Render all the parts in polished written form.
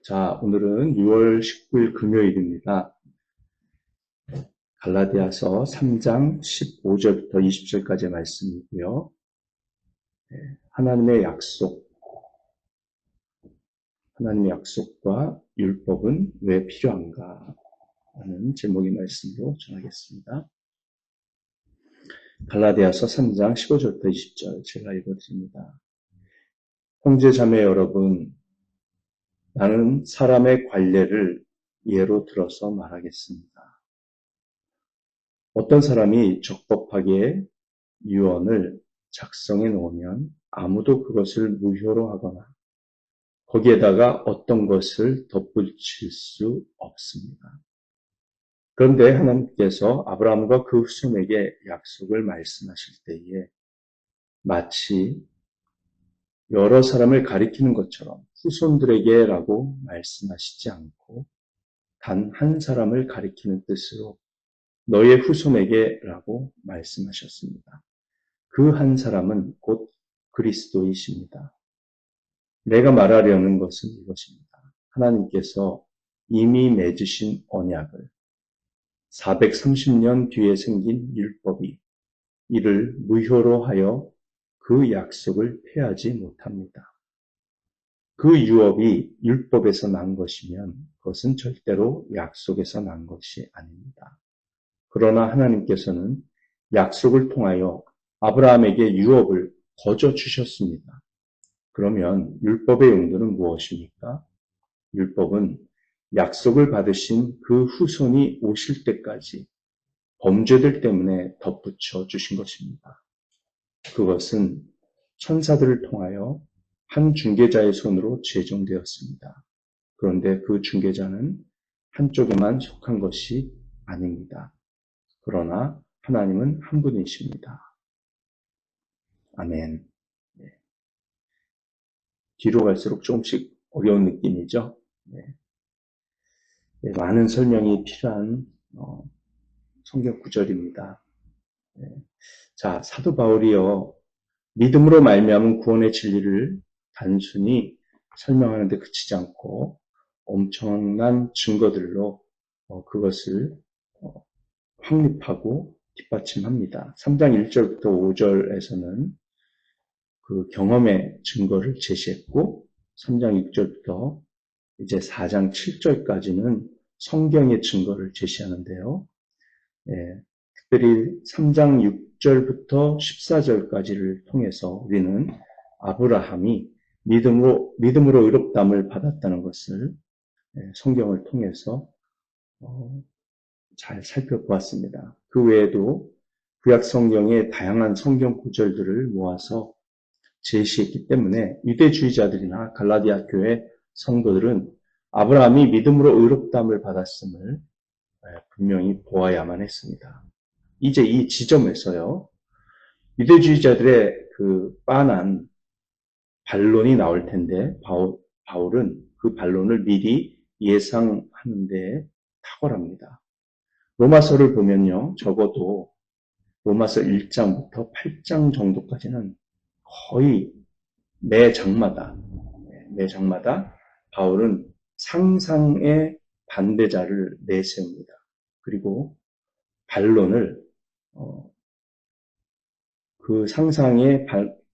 자, 오늘은 6월 19일 금요일입니다. 갈라디아서 3장 15절부터 20절까지의 말씀이고요. 하나님의 약속, 하나님의 약속과 율법은 왜 필요한가 하는 제목의 말씀으로 전하겠습니다. 갈라디아서 3장 15절부터 20절 제가 읽어드립니다. 형제 자매 여러분, 나는 사람의 관례를 예로 들어서 말하겠습니다. 어떤 사람이 적법하게 유언을 작성해 놓으면 아무도 그것을 무효로 하거나 거기에다가 어떤 것을 덧붙일 수 없습니다. 그런데 하나님께서 아브라함과 그 후손에게 약속을 말씀하실 때에 마치 여러 사람을 가리키는 것처럼 후손들에게라고 말씀하시지 않고 단 한 사람을 가리키는 뜻으로 너의 후손에게라고 말씀하셨습니다. 그 한 사람은 곧 그리스도이십니다. 내가 말하려는 것은 이것입니다. 하나님께서 이미 맺으신 언약을 430년 뒤에 생긴 율법이 이를 무효로 하여 그 약속을 폐하지 못합니다. 그 유업이 율법에서 난 것이면 그것은 절대로 약속에서 난 것이 아닙니다. 그러나 하나님께서는 약속을 통하여 아브라함에게 유업을 거저 주셨습니다. 그러면 율법의 용도는 무엇입니까? 율법은 약속을 받으신 그 후손이 오실 때까지 범죄들 때문에 덧붙여 주신 것입니다. 그것은 천사들을 통하여 한 중개자의 손으로 제정되었습니다. 그런데 그 중개자는 한쪽에만 속한 것이 아닙니다. 그러나 하나님은 한 분이십니다. 아멘. 뒤로 갈수록 조금씩 어려운 느낌이죠. 많은 설명이 필요한 성경 구절입니다. 자, 사도 바울이요, 믿음으로 말미암은 구원의 진리를 단순히 설명하는 데 그치지 않고 엄청난 증거들로 그것을 확립하고 뒷받침합니다. 3장 1절부터 5절에서는 그 경험의 증거를 제시했고 3장 6절부터 이제 4장 7절까지는 성경의 증거를 제시하는데요. 특별히 3장 6절부터 14절까지를 통해서 우리는 아브라함이 믿음으로 의롭다함을 받았다는 것을 성경을 통해서 잘 살펴보았습니다. 그 외에도 구약 성경의 다양한 성경 구절들을 모아서 제시했기 때문에 유대주의자들이나 갈라디아 교회 성도들은 아브라함이 믿음으로 의롭다함을 받았음을 분명히 보아야만 했습니다. 이제 이 지점에서요, 유대주의자들의 그 빤한 반론이 나올 텐데 바울은 그 반론을 미리 예상하는 데 탁월합니다. 로마서를 보면요, 적어도 로마서 1장부터 8장 정도까지는 거의 매 장마다 바울은 상상의 반대자를 내세웁니다. 그리고 반론을 그 상상의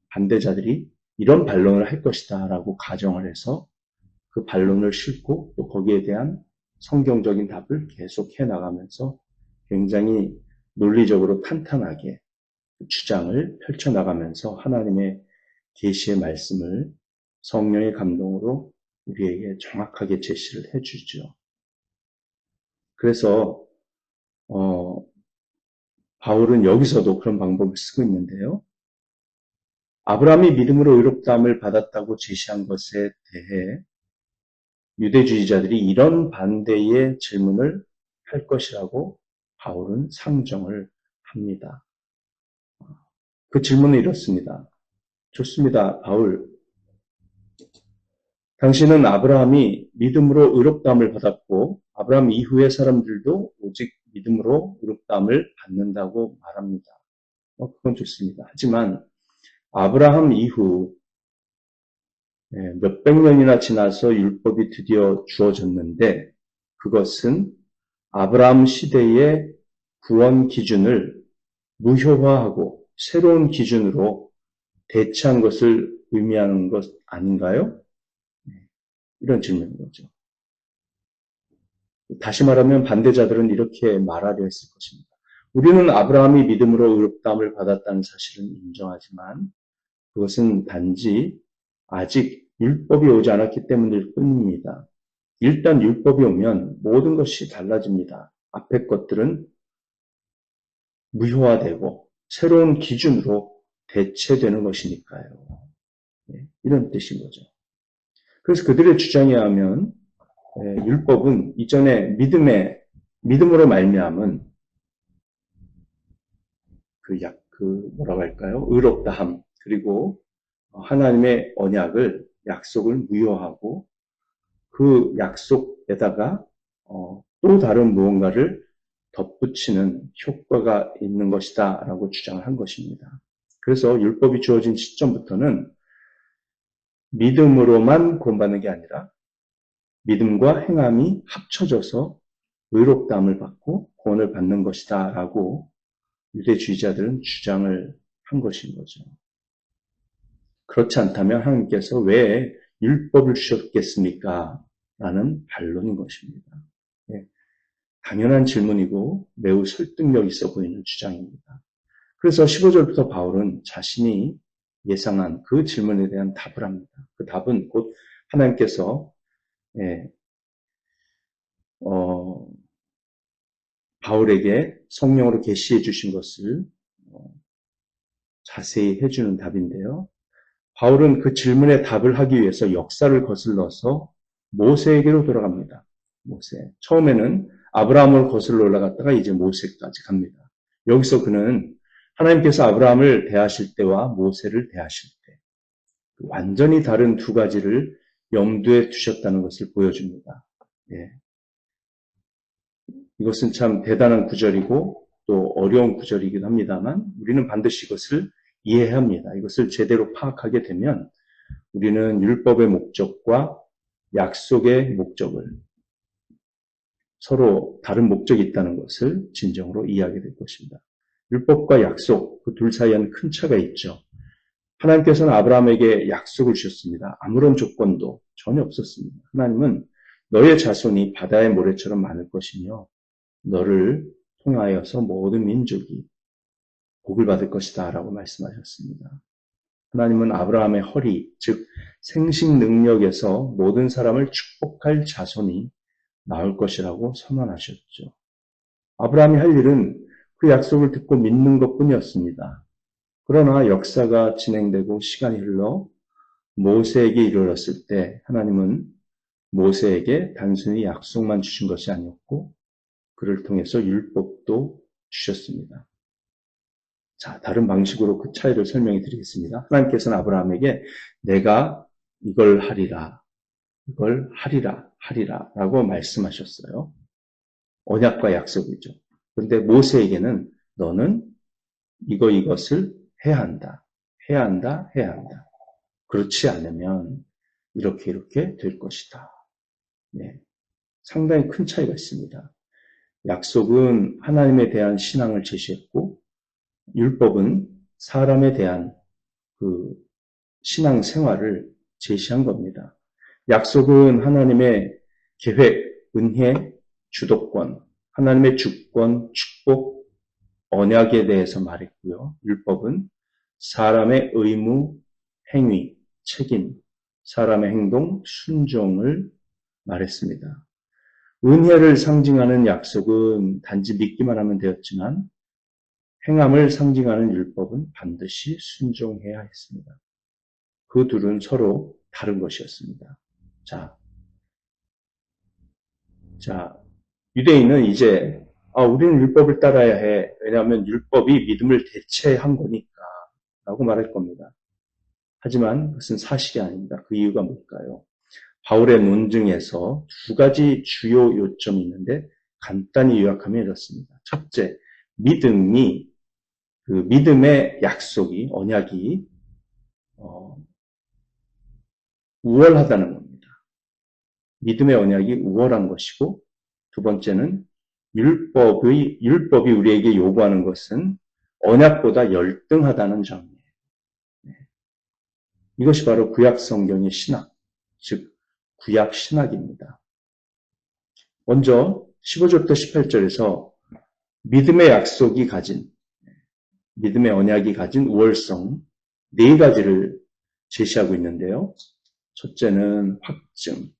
반대자들이 이런 반론을 할 것이다 라고 가정을 해서 그 반론을 싣고 또 거기에 대한 성경적인 답을 계속 해나가면서 굉장히 논리적으로 탄탄하게 주장을 펼쳐나가면서 하나님의 계시의 말씀을 성령의 감동으로 우리에게 정확하게 제시를 해주죠. 그래서 바울은 여기서도 그런 방법을 쓰고 있는데요. 아브라함이 믿음으로 의롭다함을 받았다고 제시한 것에 대해 유대주의자들이 이런 반대의 질문을 할 것이라고 바울은 상정을 합니다. 그 질문은 이렇습니다. 좋습니다, 바울. 당신은 아브라함이 믿음으로 의롭다함을 받았고 아브라함 이후의 사람들도 오직 믿음으로 의롭다함을 받는다고 말합니다. 그건 좋습니다. 하지만 아브라함 이후 몇백 년이나 지나서 율법이 드디어 주어졌는데 그것은 아브라함 시대의 구원 기준을 무효화하고 새로운 기준으로 대체한 것을 의미하는 것 아닌가요? 이런 질문인 거죠. 다시 말하면 반대자들은 이렇게 말하려 했을 것입니다. 우리는 아브라함이 믿음으로 의롭다함을 받았다는 사실은 인정하지만 그것은 단지 아직 율법이 오지 않았기 때문일 뿐입니다. 일단 율법이 오면 모든 것이 달라집니다. 앞의 것들은 무효화되고 새로운 기준으로 대체되는 것이니까요. 이런 뜻인 거죠. 그래서 그들의 주장에 하면 율법은 이전에 믿음으로 말미암은 뭐라고 할까요? 의롭다함 그리고 하나님의 언약을 약속을 무효하고 그 약속에다가 또 다른 무언가를 덧붙이는 효과가 있는 것이다 라고 주장을 한 것입니다. 그래서 율법이 주어진 시점부터는 믿음으로만 구원받는 게 아니라 믿음과 행함이 합쳐져서 의롭다함을 받고 구원을 받는 것이다 라고 유대주의자들은 주장을 한 것인 거죠. 그렇지 않다면 하나님께서 왜 율법을 주셨겠습니까? 라는 반론인 것입니다. 당연한 질문이고 매우 설득력 있어 보이는 주장입니다. 그래서 15절부터 바울은 자신이 예상한 그 질문에 대한 답을 합니다. 그 답은 곧 하나님께서 바울에게 성령으로 계시해 주신 것을 자세히 해주는 답인데요. 바울은 그 질문에 답을 하기 위해서 역사를 거슬러서 모세에게로 돌아갑니다. 모세. 처음에는 아브라함을 거슬러 올라갔다가 이제 모세까지 갑니다. 여기서 그는 하나님께서 아브라함을 대하실 때와 모세를 대하실 때 완전히 다른 두 가지를 염두에 두셨다는 것을 보여줍니다. 이것은 참 대단한 구절이고 또 어려운 구절이기도 합니다만 우리는 반드시 이것을 이해해야 합니다. 이것을 제대로 파악하게 되면 우리는 율법의 목적과 약속의 목적을 서로 다른 목적이 있다는 것을 진정으로 이해하게 될 것입니다. 율법과 약속, 그 둘 사이에는 큰 차가 있죠. 하나님께서는 아브라함에게 약속을 주셨습니다. 아무런 조건도 전혀 없었습니다. 하나님은 너의 자손이 바다의 모래처럼 많을 것이며 너를 통하여서 모든 민족이 복을 받을 것이다 라고 말씀하셨습니다. 하나님은 아브라함의 허리, 즉 생식 능력에서 모든 사람을 축복할 자손이 나올 것이라고 선언하셨죠. 아브라함이 할 일은 그 약속을 듣고 믿는 것뿐이었습니다. 그러나 역사가 진행되고 시간이 흘러 모세에게 이르렀을 때 하나님은 모세에게 단순히 약속만 주신 것이 아니었고 그를 통해서 율법도 주셨습니다. 자, 다른 방식으로 그 차이를 설명해 드리겠습니다. 하나님께서는 아브라함에게 내가 이걸 하리라 라고 말씀하셨어요. 언약과 약속이죠. 그런데 모세에게는 너는 이것을 해야 한다. 그렇지 않으면 이렇게 될 것이다. 상당히 큰 차이가 있습니다. 약속은 하나님에 대한 신앙을 제시했고 율법은 사람에 대한 그 신앙 생활을 제시한 겁니다. 약속은 하나님의 계획, 은혜, 주도권, 하나님의 주권, 축복, 언약에 대해서 말했고요. 율법은 사람의 의무, 행위, 책임, 사람의 행동, 순종을 말했습니다. 은혜를 상징하는 약속은 단지 믿기만 하면 되었지만 행함을 상징하는 율법은 반드시 순종해야 했습니다. 그 둘은 서로 다른 것이었습니다. 자, 유대인은 이제 우리는 율법을 따라야 해. 왜냐하면 율법이 믿음을 대체한 거니까 라고 말할 겁니다. 하지만 그것은 사실이 아닙니다. 그 이유가 뭘까요? 바울의 논증에서 두 가지 주요 요점이 있는데 간단히 요약하면 이렇습니다. 첫째, 믿음의 약속이, 언약이 우월하다는 겁니다. 믿음의 언약이 우월한 것이고, 두 번째는 율법이 우리에게 요구하는 것은 언약보다 열등하다는 점이에요. 이것이 바로 구약 성경의 신학, 즉 구약 신학입니다. 먼저 15절부터 18절에서 믿음의 언약이 가진 우월성 네 가지를 제시하고 있는데요. 첫째는 확증.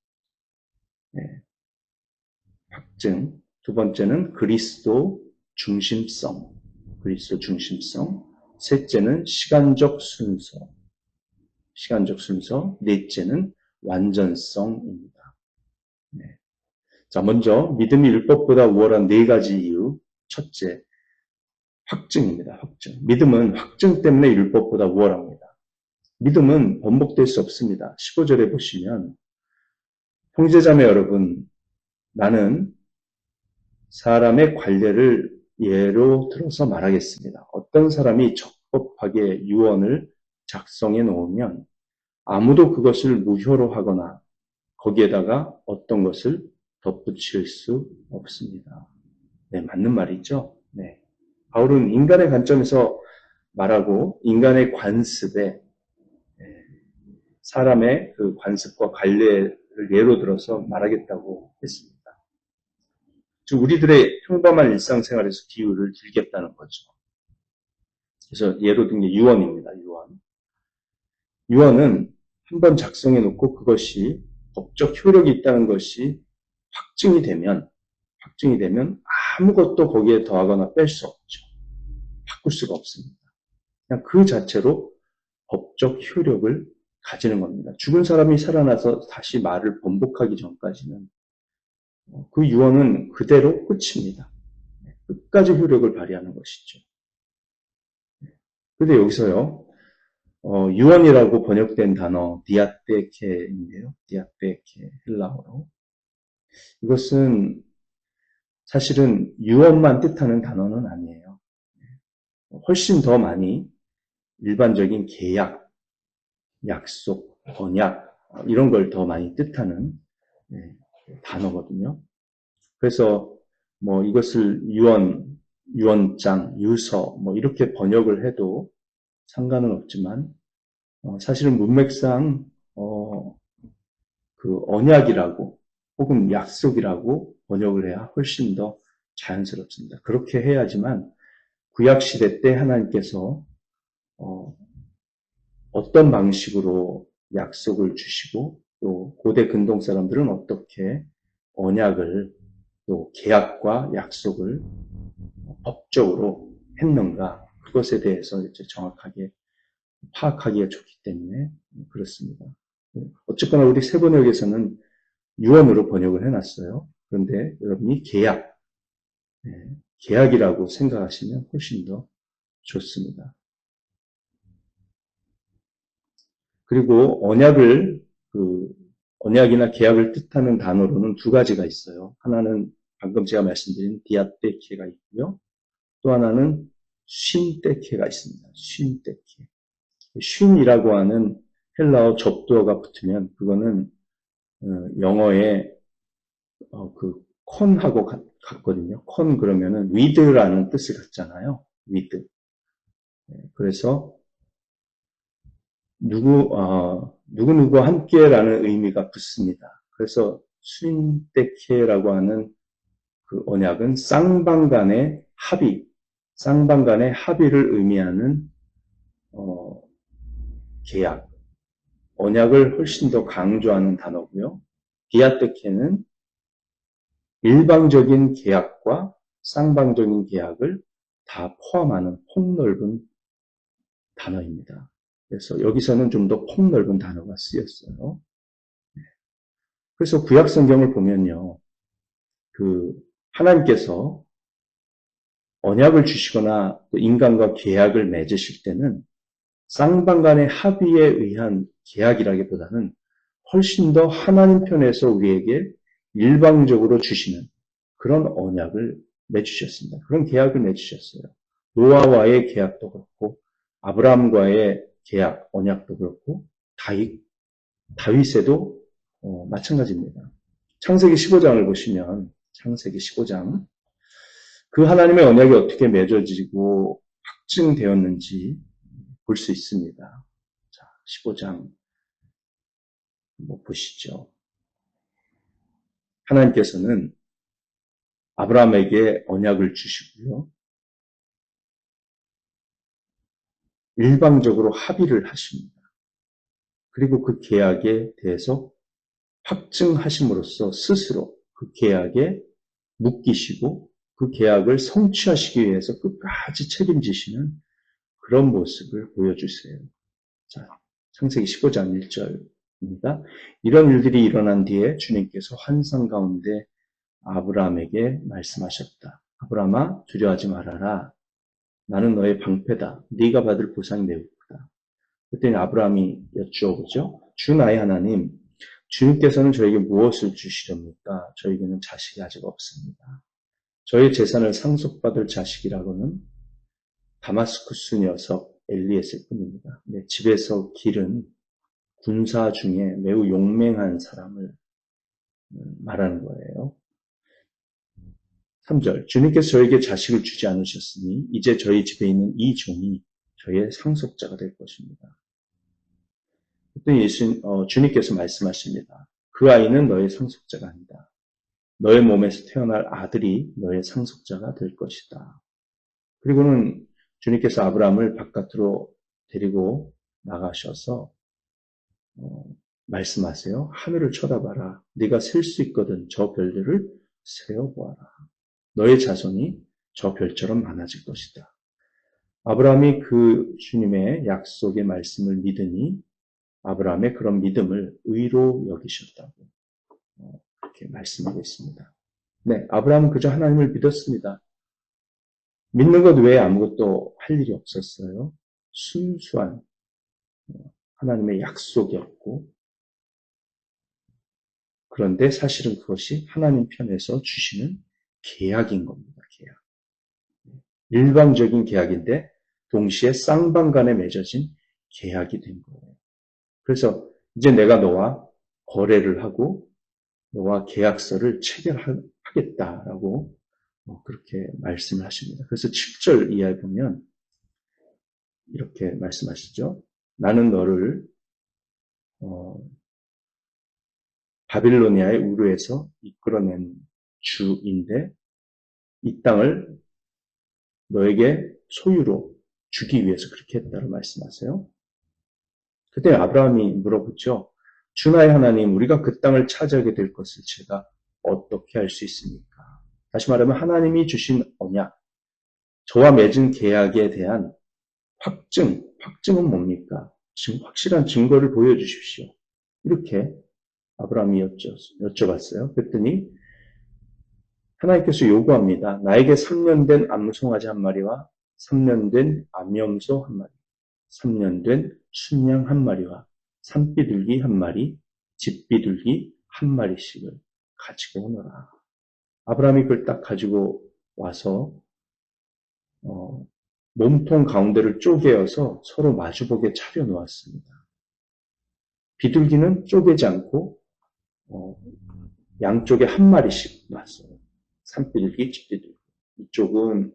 두 번째는 그리스도 중심성. 셋째는 시간적 순서. 넷째는 완전성입니다. 자, 먼저 믿음이 율법보다 우월한 네 가지 이유. 첫째, 확증입니다. 믿음은 확증 때문에 율법보다 우월합니다. 믿음은 번복될 수 없습니다. 15절에 보시면 형제자매 여러분, 나는 사람의 관례를 예로 들어서 말하겠습니다. 어떤 사람이 적법하게 유언을 작성해 놓으면 아무도 그것을 무효로 하거나 거기에다가 어떤 것을 덧붙일 수 없습니다. 네, 맞는 말이죠. 네. 바울은 인간의 관점에서 말하고 인간의 관습에 사람의 그 관습과 관례를 예로 들어서 말하겠다고 했습니다. 즉 우리들의 평범한 일상생활에서 비유를 들겠다는 거죠. 그래서 예로 든 게 유언입니다. 유언은 한번 작성해 놓고 그것이 법적 효력이 있다는 것이 확증이 되면 아무것도 거기에 더하거나 뺄 수 없죠. 바꿀 수가 없습니다. 그냥 그 자체로 법적 효력을 가지는 겁니다. 죽은 사람이 살아나서 다시 말을 번복하기 전까지는 그 유언은 그대로 끝입니다. 끝까지 효력을 발휘하는 것이죠. 그런데 여기서요, 유언이라고 번역된 단어 디아테케인데요. 디아테케 헬라어로. 이것은 사실은 유언만 뜻하는 단어는 아니에요. 훨씬 더 많이 일반적인 계약, 약속, 언약 이런 걸 더 많이 뜻하는 단어거든요. 그래서 뭐 이것을 유언장, 유서 뭐 이렇게 번역을 해도 상관은 없지만 사실은 문맥상 그 언약이라고 혹은 약속이라고 번역을 해야 훨씬 더 자연스럽습니다. 그렇게 해야지만 구약시대 때 하나님께서 어떤 방식으로 약속을 주시고 또 고대 근동 사람들은 어떻게 언약을 또 계약과 약속을 법적으로 했는가 그것에 대해서 이제 정확하게 파악하기가 좋기 때문에 그렇습니다. 어쨌거나 우리 세번역에서는 유언으로 번역을 해놨어요. 그런데 여러분이 계약이라고 생각하시면 훨씬 더 좋습니다. 그리고 언약이나 계약을 뜻하는 단어로는 두 가지가 있어요. 하나는 방금 제가 말씀드린 디아테케가 있고요. 또 하나는 쉰테케가 있습니다. 쉰이라고 하는 헬라어 접두어가 붙으면 그거는 영어의 그 콘하고 같거든요. 콘 그러면은 with라는 뜻을 갖잖아요. with. 그래서 누구누구와 함께라는 의미가 붙습니다. 그래서 쉰테케라고 하는 그 언약은 쌍방간의 합의를 의미하는 계약, 언약을 훨씬 더 강조하는 단어고요. 디아테케는 일방적인 계약과 쌍방적인 계약을 다 포함하는 폭넓은 단어입니다. 그래서 여기서는 좀 더 폭넓은 단어가 쓰였어요. 그래서 구약 성경을 보면요. 하나님께서 언약을 주시거나 또 인간과 계약을 맺으실 때는 쌍방간의 합의에 의한 계약이라기보다는 훨씬 더 하나님 편에서 우리에게 일방적으로 주시는 그런 언약을 맺으셨습니다. 그런 계약을 맺으셨어요. 노아와의 계약도 그렇고 아브라함과의 계약, 언약도 그렇고 다윗, 다윗에도 마찬가지입니다. 창세기 15장을 보시면 창세기 15장 그 하나님의 언약이 어떻게 맺어지고 확증되었는지 볼 수 있습니다. 자, 15장 보시죠. 하나님께서는 아브라함에게 언약을 주시고요. 일방적으로 합의를 하십니다. 그리고 그 계약에 대해서 확증하심으로써 스스로 그 계약에 묶이시고 그 계약을 성취하시기 위해서 끝까지 책임지시는 그런 모습을 보여주세요. 자, 창세기 15장 1절입니다. 이런 일들이 일어난 뒤에 주님께서 환상 가운데 아브라함에게 말씀하셨다. 아브라함아 두려워하지 말아라. 나는 너의 방패다. 네가 받을 보상이 매우 크다. 그때는 아브라함이 여쭈어보죠. 주 나의 하나님, 주님께서는 저에게 무엇을 주시렵니까? 저에게는 자식이 아직 없습니다. 저의 재산을 상속받을 자식이라고는 다마스쿠스 녀석 엘리에셀 뿐입니다. 네, 집에서 기른 군사 중에 매우 용맹한 사람을 말하는 거예요. 3절 주님께서 저에게 자식을 주지 않으셨으니 이제 저희 집에 있는 이 종이 저의 상속자가 될 것입니다. 그때 주님께서 말씀하십니다. 그 아이는 너의 상속자가 아니다. 너의 몸에서 태어날 아들이 너의 상속자가 될 것이다. 그리고는 주님께서 아브라함을 바깥으로 데리고 나가셔서 말씀하세요. 하늘을 쳐다봐라. 네가 셀 수 있거든. 저 별들을 세어보아라. 너의 자손이 저 별처럼 많아질 것이다. 아브라함이 그 주님의 약속의 말씀을 믿으니 아브라함의 그런 믿음을 의로 여기셨다고 그렇게 말씀하고 있습니다. 네, 아브라함은 그저 하나님을 믿었습니다. 믿는 것 외에 아무것도 할 일이 없었어요. 순수한 하나님의 약속이었고 그런데 사실은 그것이 하나님 편에서 주시는 계약인 겁니다. 계약. 일방적인 계약인데 동시에 쌍방간에 맺어진 계약이 된 거예요. 그래서 이제 내가 너와 거래를 하고 너와 계약서를 체결하겠다라고 그렇게 말씀을 하십니다. 그래서 7절 이하에 보면 이렇게 말씀하시죠. 나는 너를 바빌로니아의 우르에서 이끌어낸 주인데 이 땅을 너에게 소유로 주기 위해서 그렇게 했다고 말씀하세요. 그때 아브라함이 물어보죠. 주 나의 하나님, 우리가 그 땅을 차지하게 될 것을 제가 어떻게 할 수 있습니까? 다시 말하면 하나님이 주신 언약, 저와 맺은 계약에 대한 확증은 뭡니까? 지금 확실한 증거를 보여주십시오. 이렇게 아브라함이 여쭤봤어요. 그랬더니 하나님께서 요구합니다. 나에게 3년 된 암송아지 한 마리와 3년 된 암염소 한 마리, 3년 된 순양 한 마리와 산비둘기 한 마리, 집비둘기 한 마리씩을 가지고 오너라. 아브라함이 그걸 딱 가지고 와서 몸통 가운데를 쪼개어서 서로 마주보게 차려놓았습니다. 비둘기는 쪼개지 않고 양쪽에 한 마리씩 놨어요. 산비둘기, 집비둘기. 이쪽은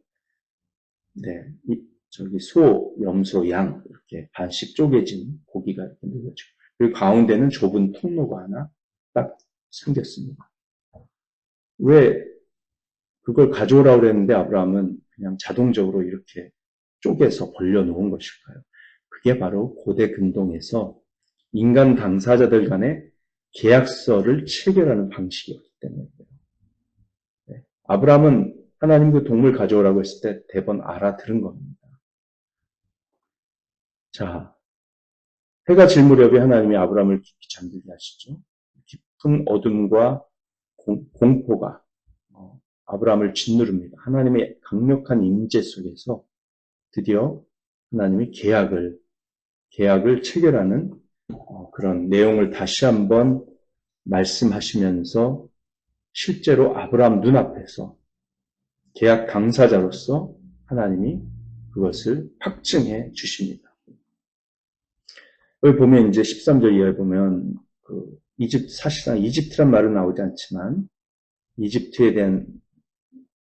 저기 소, 염소, 양 이렇게 반씩 쪼개진 고기가 이렇게 늘어지고 그리고 가운데는 좁은 통로가 하나 딱 생겼습니다. 왜 그걸 가져오라고 그랬는데 아브라함은 그냥 자동적으로 이렇게 쪼개서 벌려놓은 것일까요? 그게 바로 고대 근동에서 인간 당사자들 간의 계약서를 체결하는 방식이었기 때문이에요. 네. 아브라함은 하나님 그 동물 가져오라고 했을 때 대번 알아들은 겁니다. 자, 해가 질 무렵에 하나님이 아브라함을 깊이 잠들게 하시죠. 깊은 어둠과 공포가 아브라함을 짓누릅니다. 하나님의 강력한 임재 속에서 드디어 하나님이 계약을 체결하는 그런 내용을 다시 한번 말씀하시면서 실제로 아브라함 눈앞에서 계약 당사자로서 하나님이 그것을 확증해 주십니다. 여기 보면 이제 13절 이하에 보면 사실상 이집트란 말은 나오지 않지만 이집트에 대한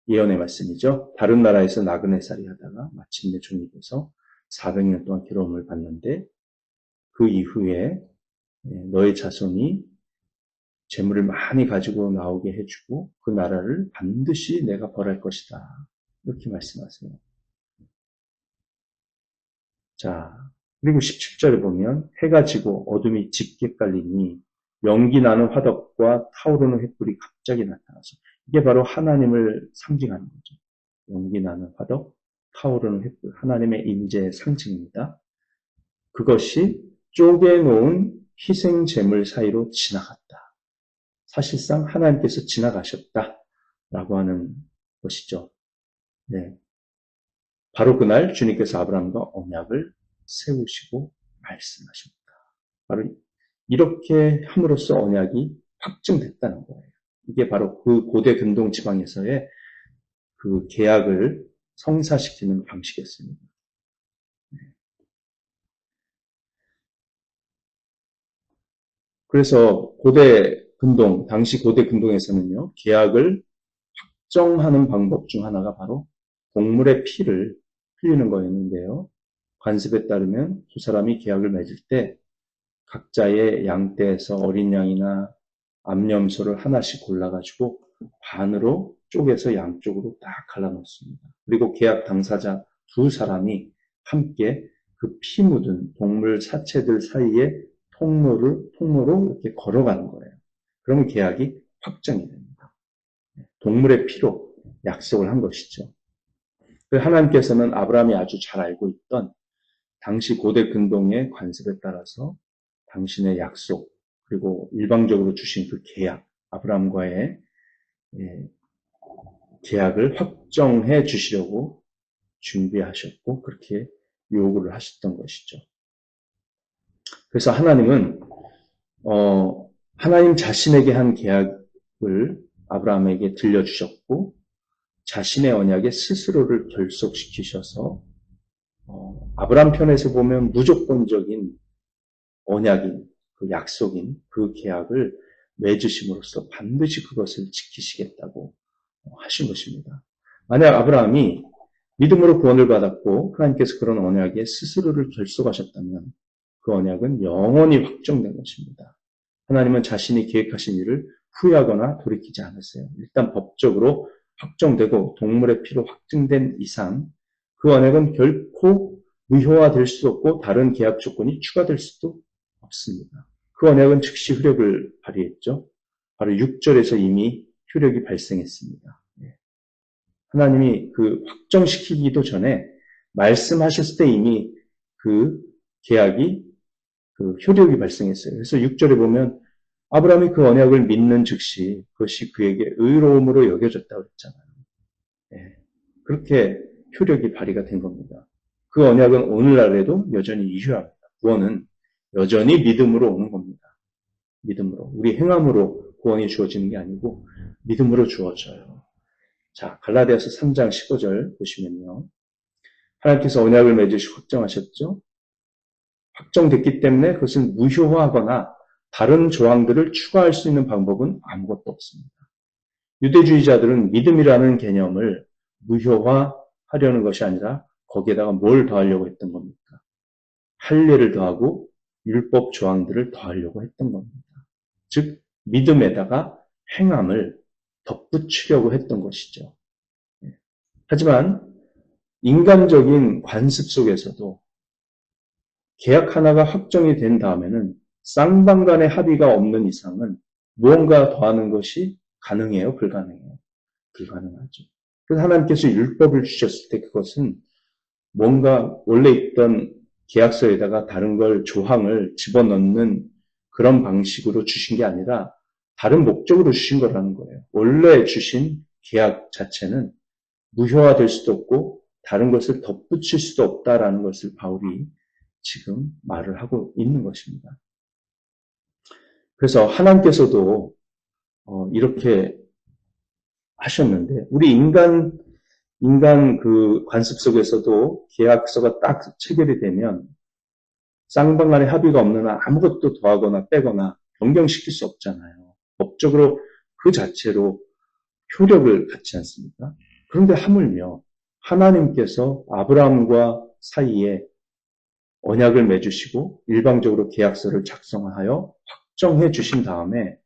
예언의 말씀이죠. 다른 나라에서 나그네살이 하다가 마침내 종이 돼서 400년 동안 괴로움을 받는데 그 이후에 너의 자손이 재물을 많이 가지고 나오게 해주고 그 나라를 반드시 내가 벌할 것이다. 이렇게 말씀하세요. 자, 그리고 17절에 보면 해가 지고 어둠이 짙게 깔리니 연기 나는 화덕과 타오르는 횃불이 갑자기 나타나서 이게 바로 하나님을 상징하는 거죠. 연기 나는 화덕, 타오르는 횃불, 하나님의 임재의 상징입니다. 그것이 쪼개놓은 희생 제물 사이로 지나갔다. 사실상 하나님께서 지나가셨다라고 하는 것이죠. 네. 바로 그날 주님께서 아브라함과 언약을 세우시고 말씀하십니다. 바로 이렇게 함으로써 언약이 확증됐다는 거예요. 이게 바로 그 고대 근동 지방에서의 그 계약을 성사시키는 방식이었습니다. 그래서 당시 고대 근동에서는요, 계약을 확정하는 방법 중 하나가 바로 동물의 피를 흘리는 거였는데요. 관습에 따르면 두 사람이 계약을 맺을 때 각자의 양떼에서 어린 양이나 암염소를 하나씩 골라가지고 반으로 쪼개서 양쪽으로 딱 갈라놓습니다. 그리고 계약 당사자 두 사람이 함께 그 피 묻은 동물 사체들 사이에 통로로 이렇게 걸어가는 거예요. 그러면 계약이 확정이 됩니다. 동물의 피로 약속을 한 것이죠. 하나님께서는 아브라함이 아주 잘 알고 있던 당시 고대 근동의 관습에 따라서 당신의 약속, 그리고 일방적으로 주신 그 계약, 아브라함과의 계약을 확정해 주시려고 준비하셨고 그렇게 요구를 하셨던 것이죠. 그래서 하나님은 하나님 자신에게 한 계약을 아브라함에게 들려주셨고 자신의 언약에 스스로를 결속시키셔서 아브라함 편에서 보면 무조건적인 언약인, 그 약속인 그 계약을 맺으심으로써 반드시 그것을 지키시겠다고 하신 것입니다. 만약 아브라함이 믿음으로 구원을 받았고 하나님께서 그런 언약에 스스로를 결속하셨다면 그 언약은 영원히 확정된 것입니다. 하나님은 자신이 계획하신 일을 후회하거나 돌이키지 않았어요. 일단 법적으로 확정되고 동물의 피로 확정된 이상 그 언약은 결코 무효화될 수도 없고 다른 계약 조건이 추가될 수도 없습니다. 그 언약은 즉시 효력을 발휘했죠. 바로 6절에서 이미 효력이 발생했습니다. 하나님이 그 확정시키기도 전에 말씀하셨을 때 이미 그 계약이 그 효력이 발생했어요. 그래서 6절에 보면 아브라함이 그 언약을 믿는 즉시 그것이 그에게 의로움으로 여겨졌다고 했잖아요. 그렇게 효력이 발휘가 된 겁니다. 그 언약은 오늘날에도 여전히 유효합니다. 구원은 여전히 믿음으로 오는 겁니다. 믿음으로. 우리 행함으로 구원이 주어지는 게 아니고 믿음으로 주어져요. 자, 갈라디아서 3장 15절 보시면요. 하나님께서 언약을 맺으시고 확정하셨죠. 확정됐기 때문에 그것을 무효화하거나 다른 조항들을 추가할 수 있는 방법은 아무것도 없습니다. 유대주의자들은 믿음이라는 개념을 무효화하려는 것이 아니라 거기에다가 뭘 더하려고 했던 겁니까? 할례를 더하고 율법 조항들을 더하려고 했던 겁니다. 즉 믿음에다가 행함을 덧붙이려고 했던 것이죠. 하지만 인간적인 관습 속에서도 계약 하나가 확정이 된 다음에는 쌍방 간의 합의가 없는 이상은 무언가 더하는 것이 가능해요? 불가능해요? 불가능하죠. 그래서 하나님께서 율법을 주셨을 때 그것은 뭔가 원래 있던 계약서에다가 다른 걸 조항을 집어넣는 그런 방식으로 주신 게 아니라 다른 목적으로 주신 거라는 거예요. 원래 주신 계약 자체는 무효화될 수도 없고 다른 것을 덧붙일 수도 없다라는 것을 바울이 지금 말을 하고 있는 것입니다. 그래서 하나님께서도 이렇게 하셨는데 우리 인간 그 관습 속에서도 계약서가 딱 체결이 되면 쌍방 간의 합의가 없는 한 아무것도 더하거나 빼거나 변경시킬 수 없잖아요. 법적으로 그 자체로 효력을 갖지 않습니까? 그런데 하물며 하나님께서 아브라함과 사이에 언약을 맺으시고 일방적으로 계약서를 작성하여 확정해 주신 다음에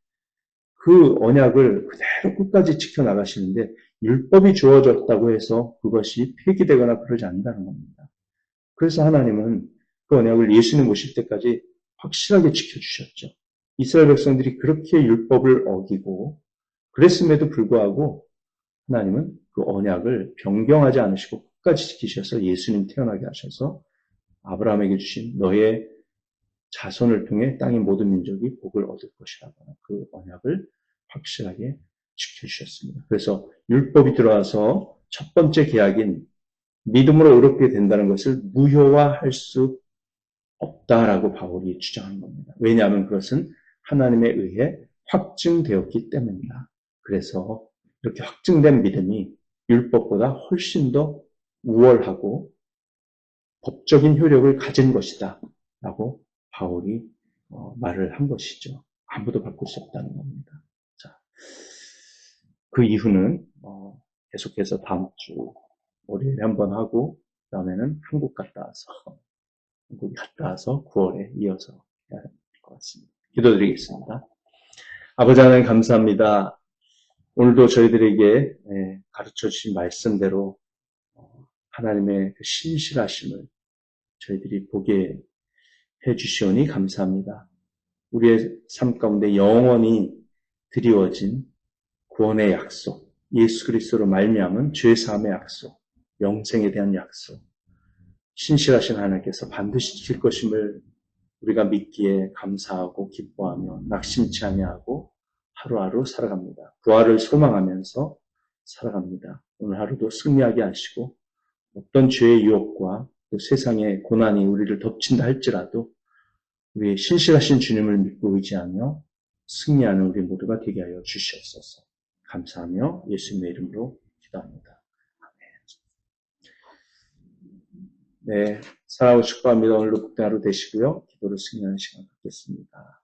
그 언약을 그대로 끝까지 지켜나가시는데 율법이 주어졌다고 해서 그것이 폐기되거나 그러지 않는다는 겁니다. 그래서 하나님은 그 언약을 예수님 오실 때까지 확실하게 지켜주셨죠. 이스라엘 백성들이 그렇게 율법을 어기고 그랬음에도 불구하고 하나님은 그 언약을 변경하지 않으시고 끝까지 지키셔서 예수님 태어나게 하셔서 아브라함에게 주신 너의 자손을 통해 땅의 모든 민족이 복을 얻을 것이라고 그 언약을 확실하게 지켜주셨습니다. 그래서 율법이 들어와서 첫 번째 계약인 믿음으로 의롭게 된다는 것을 무효화할 수 없다라고 바울이 주장하는 겁니다. 왜냐하면 그것은 하나님에 의해 확증되었기 때문이다. 그래서 이렇게 확증된 믿음이 율법보다 훨씬 더 우월하고 법적인 효력을 가진 것이다 라고 바울이 말을 한 것이죠. 아무도 바꿀 수 없다는 겁니다. 자, 그 이후는 계속해서 다음 주 월요일에 한번 하고 그 다음에는 한국 갔다 와서 9월에 이어서 해야 될 것 같습니다. 기도드리겠습니다. 아버지 하나님 감사합니다. 오늘도 저희들에게 가르쳐 주신 말씀대로 하나님의 그 신실하심을 저희들이 보게 해주시오니 감사합니다. 우리의 삶 가운데 영원히 드리워진 구원의 약속, 예수 그리스도로 말미암은 죄 사함의 약속, 영생에 대한 약속, 신실하신 하나님께서 반드시 지킬 것임을 우리가 믿기에 감사하고 기뻐하며 낙심치 아니하고 하루하루 살아갑니다. 부활을 소망하면서 살아갑니다. 오늘 하루도 승리하게 하시고 어떤 죄의 유혹과 또 세상의 고난이 우리를 덮친다 할지라도 우리의 신실하신 주님을 믿고 의지하며 승리하는 우리 모두가 되게 하여 주시옵소서. 감사하며 예수님의 이름으로 기도합니다. 네, 사랑하고 축복합니다. 오늘도 복된 하루 되시고요. 기도를 승리하는 시간 갖겠습니다.